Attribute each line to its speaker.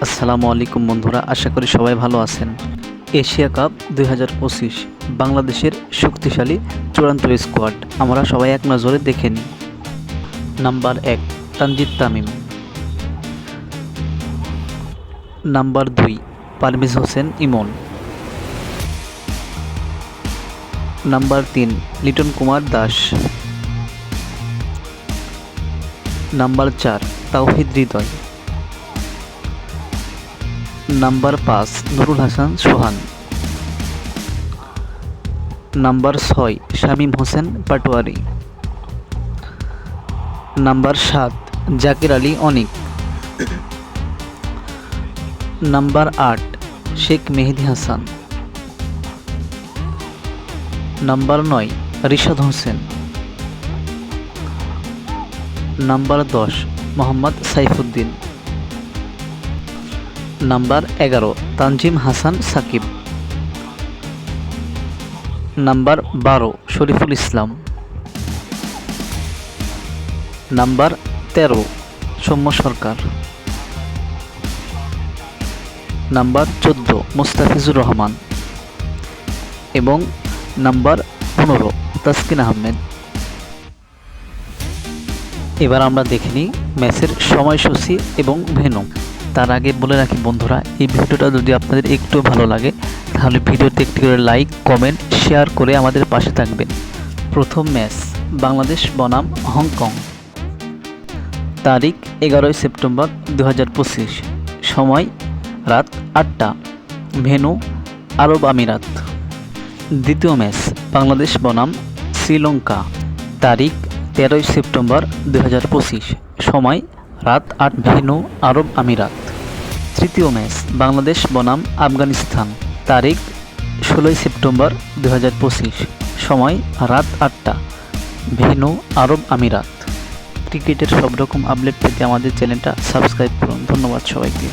Speaker 1: আসসালামু আলাইকুম বন্ধুরা, আশা করি সবাই ভালো আছেন। এশিয়া কাপ 2025 বাংলাদেশের শক্তিশালী চূড়ান্ত স্কোয়াড আমরা সবাই এক নজরে দেখে নিই। Number 1 Tanzid Tamim. Number 2 Parvez Hossain Emon. Number 3 Liton Kumar Das. Number 4 Towhid Hridoy. Number 5 Nurul Hasan Sohan. Number 6 Shamim Hossain Patwari. Number 7 Zakir Ali Anik. Number 8 Sheikh Mehedi Hasan. Number 9 Rishad Hossain. Number 10 Mohammad Saifuddin. Number 11 Tanzim Hasan Sakib. Number 12 Shoriful Islam. Number 13 Soumya Sarkar. Number 14 Mustafizur Rahman এবং নাম্বার 15 তাসকিন আহমেদ। এবার আমরা দেখে নিই ম্যাচের সময়সূচি এবং ভেন্যু। তার আগে বলে রাখি বন্ধুরা, এই ভিডিওটা যদি আপনাদের একটু ভালো লাগে তাহলে ভিডিওতে একটি করে লাইক, কমেন্ট, শেয়ার করে আমাদের পাশে থাকবেন। প্রথম ম্যাচ বাংলাদেশ বনাম হংকং, তারিখ 11 সেপ্টেম্বর 2025, সময় রাত 8টা, ভেন্যু আরব আমিরাত। দ্বিতীয় ম্যাচ বাংলাদেশ বনাম শ্রীলঙ্কা, তারিখ 13 সেপ্টেম্বর 2025, সময় রাত 8, ভেন্যু আরব আমিরাত। তৃতীয় ম্যাচ বাংলাদেশ বনাম আফগানিস্তান, তারিখ 16 সেপ্টেম্বর 2025, সময় রাত 8টা, ভেন্যু আরব আমিরাত। ক্রিকেটের সব রকম আপডেট পেতে আমাদের চ্যানেলটা সাবস্ক্রাইব করুন। ধন্যবাদ সবাইকে।